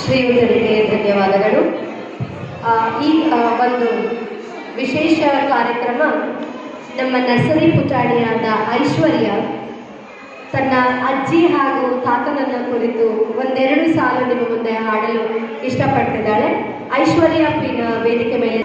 ಶ್ರೀಯುತರಿಗೆ ಧನ್ಯವಾದಗಳು. ಈ ಒಂದು ವಿಶೇಷ ಕಾರ್ಯಕ್ರಮ ನಮ್ಮ ನರ್ಸರಿ ಪುಟಾಣಿಯಾದ ಐಶ್ವರ್ಯ ತನ್ನ ಅಜ್ಜಿ ಹಾಗೂ ತಾತನನ್ನ ಕುರಿತು ಒಂದೆರಡು ಸಾಲು ನಿಮ್ಮ ಮುಂದೆ ಹಾಡಲು ಇಷ್ಟಪಡ್ತಿದ್ದಾಳೆ. ಐಶ್ವರ್ಯ ವೇದಿಕೆ ಮೇಲೆ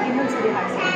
ಇನ್ನೊಂದ್ಸರಿ ಹಾಡ್ಸಿ.